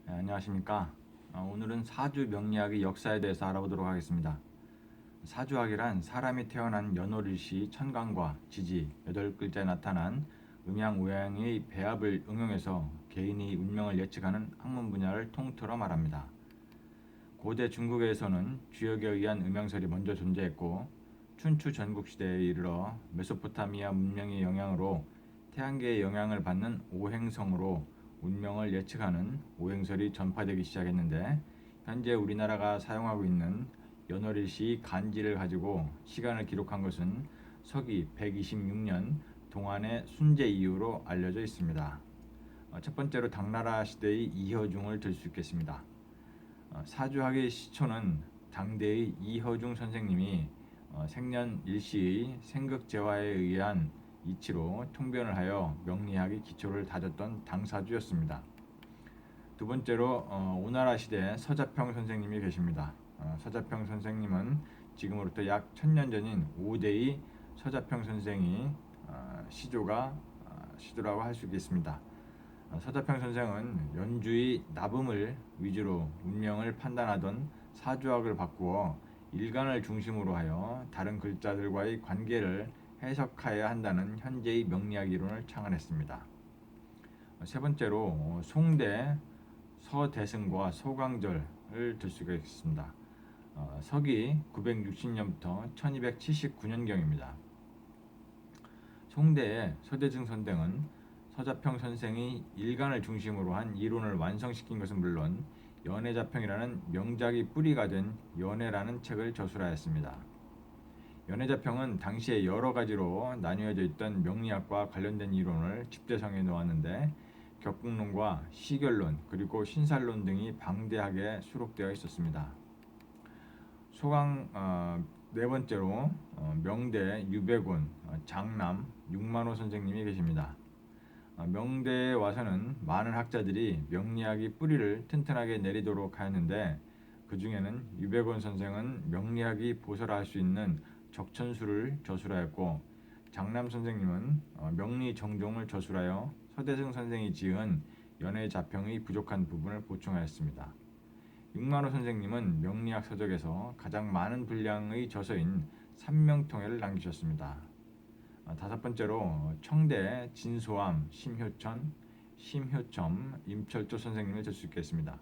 네, 안녕하십니까. 오늘은 사주 명리학의 역사에 대해서 알아보도록 하겠습니다. 사주학이란 사람이 태어난 연월일시 천간과 지지 8글자에 나타난 음양오양의 배합을 응용해서 개인의 운명을 예측하는 학문 분야를 통틀어 말합니다. 고대 중국에서는 주역에 의한 음양설이 먼저 존재했고 춘추 전국시대에 이르러 메소포타미아 문명의 영향으로 태양계의 영향을 받는 오행성으로 운명을 예측하는 오행설이 전파되기 시작했는데, 현재 우리나라가 사용하고 있는 연월일시 간지를 가지고 시간을 기록한 것은 서기 126년 동안의 순제 이후로 알려져 있습니다. 첫 번째로 당나라 시대의 이허중을 들 수 있겠습니다. 사주학의 시초는 당대의 이허중 선생님이 생년 일시의 생극재화에 의한 이치로 통변을 하여 명리학의 기초를 다졌던 당사주였습니다. 두 번째로 오나라 시대 서자평 선생님이 계십니다. 서자평 선생님은 지금으로부터 약 1000년 전인 5대의 서자평 선생이 시조라고 할 수 있겠습니다. 서자평 선생은 연주의 나붐을 위주로 운명을 판단하던 사주학을 바꾸어 일간을 중심으로 하여 다른 글자들과의 관계를 해석하여야 한다는 현재의 명리학 이론을 창안했습니다. 세 번째로 송대 서대승과 소강절을 들 수가 있습니다. 서기 960년부터 1279년경입니다. 송대의 서대승 선생은 서자평 선생이 일간을 중심으로 한 이론을 완성시킨 것은 물론 연애자평이라는 명작의 뿌리가 된 연애라는 책을 저술하였습니다. 연애자평은 당시에 여러 가지로 나뉘어져 있던 명리학과 관련된 이론을 집대성에 놓았는데, 격국론과 시결론 그리고 신살론 등이 방대하게 수록되어 있었습니다. 네 번째로 명대 유백운, 장남 육만호 선생님이 계십니다. 명대에 와서는 많은 학자들이 명리학의 뿌리를 튼튼하게 내리도록 하였는데, 그 중에는 유백원 선생은 명리학이 보설할 수 있는 적천수를 저술하였고, 장남 선생님은 명리 정종을 저술하여 서대승 선생이 지은 연애자평의 부족한 부분을 보충하였습니다. 육만호 선생님은 명리학 서적에서 가장 많은 분량의 저서인 삼명통해를 남기셨습니다. 다섯 번째로 청대 진소암 심효점 임철조 선생님을 들 수 있겠습니다.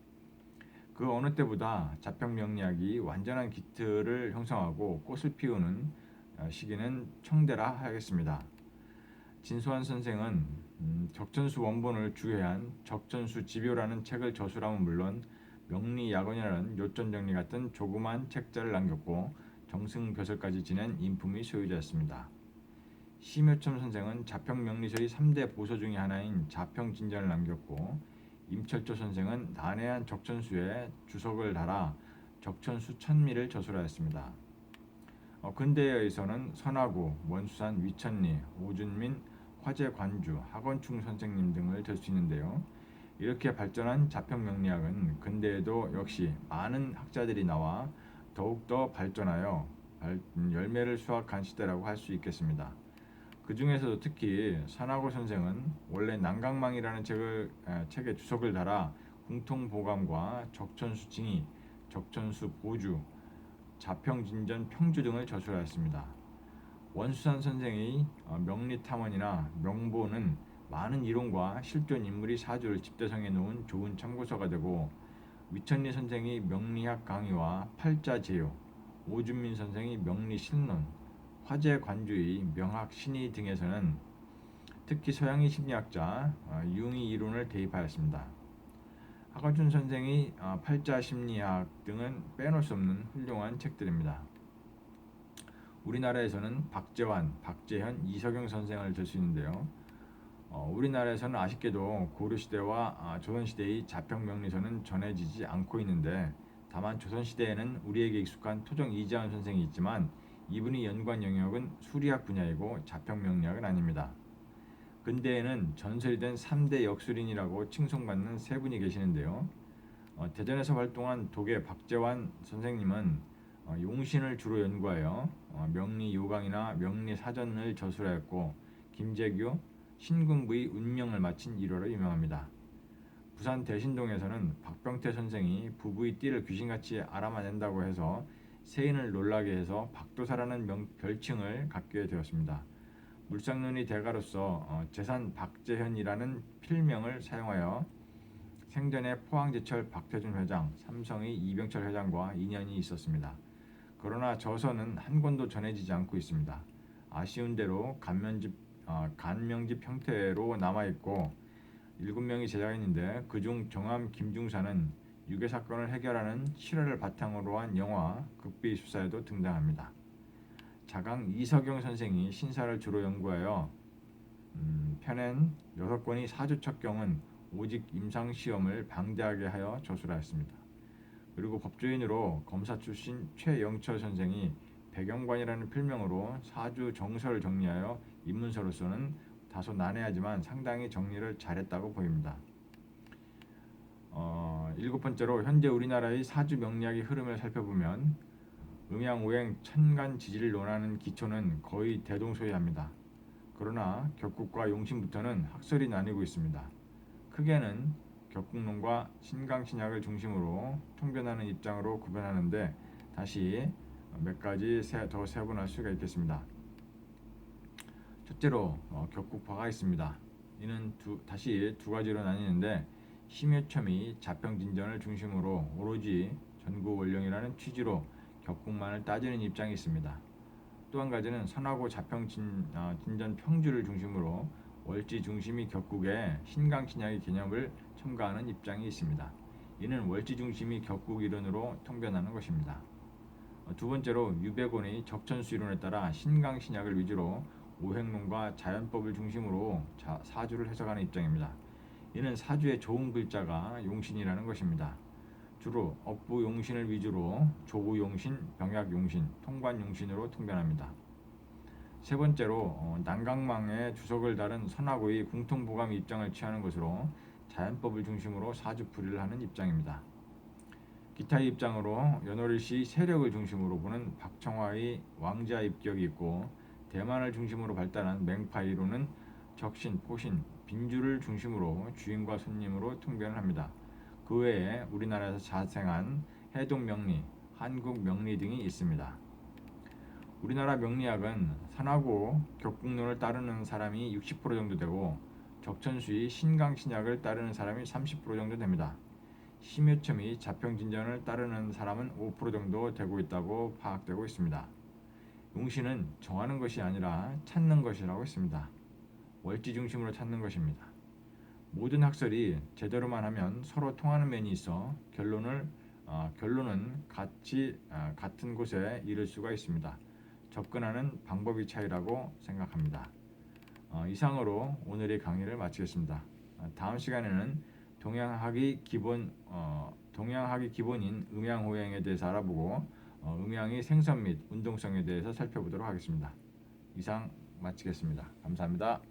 그 어느 때보다 자평 명리학이 완전한 기틀을 형성하고 꽃을 피우는 시기는 청대라 하겠습니다. 진소암 선생은 적천수 원본을 주해한 적천수 지묘라는 책을 저술함은 물론 명리야건이라는 요전정리 같은 조그만 책자를 남겼고 정승벼슬까지 지낸 인품의 소유자였습니다. 심효점 선생은 자평명리서의 3대 보서 중의 하나인 자평진전을 남겼고, 임철조 선생은 난해한 적천수에 주석을 달아 적천수 천미를 저술하였습니다. 근대에 의해서는 선하구, 원수산, 위천리, 오준민, 화재관주, 학원충 선생님 등을 들 수 있는데요. 이렇게 발전한 자평명리학은 근대에도 역시 많은 학자들이 나와 더욱더 발전하여 열매를 수확한 시대라고 할 수 있겠습니다. 그 중에서도 특히 산하고 선생은 원래 난강망이라는 책에 주석을 달아 궁통보감과 적천수 징의, 적천수 보주, 자평진전 평주 등을 저술하였습니다. 원수산 선생의 명리탐원이나 명보는 많은 이론과 실존 인물이 사주를 집대성해 놓은 좋은 참고서가 되고, 위천리 선생의 명리학 강의와 팔자제요, 오준민 선생의 명리신론, 화재관주의 명학신의 등에서는 특히 서양의 심리학자 융의 이론을 대입하였습니다. 학원춘 선생의 팔자심리학 등은 빼놓을 수 없는 훌륭한 책들입니다. 우리나라에서는 박재환, 박재현, 이석영 선생을 들 수 있는데요. 우리나라에서는 아쉽게도 고려시대와 조선시대의 자평명리서는 전해지지 않고 있는데, 다만 조선시대에는 우리에게 익숙한 토정 이재환 선생이 있지만 이분의 연관 영역은 수리학 분야이고 자평명리학은 아닙니다. 근대에는 전설이 된 3대 역술인이라고 칭송받는 세 분이 계시는데요. 대전에서 활동한 독의 박재환 선생님은 용신을 주로 연구하여 명리요강이나 명리사전을 저술하였고, 김재규, 신군부의 운명을 마친 일화로 유명합니다. 부산 대신동에서는 박병태 선생이 부부의 띠를 귀신같이 알아맞는다고 해서 세인을 놀라게 해서 박도사라는 별칭을 갖게 되었습니다. 물상눈이 대가로서 재산 박재현이라는 필명을 사용하여 생전에 포항제철 박태준 회장, 삼성의 이병철 회장과 인연이 있었습니다. 그러나 저서는 한 권도 전해지지 않고 있습니다. 아쉬운 대로 간명집 형태로 남아있고 7명이 제작인인데 그중 정암 김중사는 유괴 사건을 해결하는 실화를 바탕으로 한 영화 극비 수사에도 등장합니다. 자강 이석영 선생이 신사를 주로 연구하여 펴낸 6권의 사주 첩경은 오직 임상시험을 방대하게 하여 저술하였습니다. 그리고 법조인으로 검사 출신 최영철 선생이 백영관이라는 필명으로 사주 정설을 정리하여 입문서로서는 다소 난해하지만 상당히 정리를 잘했다고 보입니다. 7번째로 현재 우리나라의 사주 명리학의 흐름을 살펴보면 음양오행 천간지지를 논하는 기초는 거의 대동소이합니다. 그러나 격국과 용신부터는 학설이 나뉘고 있습니다. 크게는 격국론과 신강신약을 중심으로 통변하는 입장으로 구별하는데 다시 몇 가지 더 세분할 수가 있겠습니다. 첫째로 격국파가 있습니다. 이는 다시 두 가지로 나뉘는데 심여첨이 자평진전을 중심으로 오로지 전구원령이라는 취지로 격국만을 따지는 입장이 있습니다. 또 한 가지는 선하고 자평진전 평주를 중심으로 월지 중심이 격국에 신강신약의 개념을 첨가하는 입장이 있습니다. 이는 월지 중심이 격국 이론으로 통변하는 것입니다. 두 번째로 유백원의 적천수 이론에 따라 신강신약을 위주로 오행론과 자연법을 중심으로 사주를 해석하는 입장입니다. 이는 사주의 좋은 글자가 용신이라는 것입니다. 주로 업부용신을 위주로 조구용신, 병약용신, 통관용신으로 통변합니다. 세 번째로 난강망의 주석을 다른 선하고의 궁통부감 입장을 취하는 것으로 자연법을 중심으로 사주풀이를 하는 입장입니다. 기타의 입장으로 연월일시 세력을 중심으로 보는 박청화의 왕자 입격이 있고 대만을 중심으로 발달한 맹파이로는 적신, 포신, 빈주를 중심으로 주인과 손님으로 통변을 합니다. 그 외에 우리나라에서 자생한 해동명리, 한국명리 등이 있습니다. 우리나라 명리학은 산하고 격국론을 따르는 사람이 60% 정도 되고 적천수의 신강신약을 따르는 사람이 30% 정도 됩니다. 심여첨이 자평진전을 따르는 사람은 5% 정도 되고 있다고 파악되고 있습니다. 용신은 정하는 것이 아니라 찾는 것이라고 했습니다. 월지 중심으로 찾는 것입니다. 모든 학설이 제대로만 하면 서로 통하는 면이 있어 결론은 같은 곳에 이를 수가 있습니다. 접근하는 방법의 차이라고 생각합니다. 이상으로 오늘의 강의를 마치겠습니다. 다음 시간에는 동양학의 기본인 음양호행에 대해서 알아보고 음양의 생선 및 운동성에 대해서 살펴보도록 하겠습니다. 이상 마치겠습니다. 감사합니다.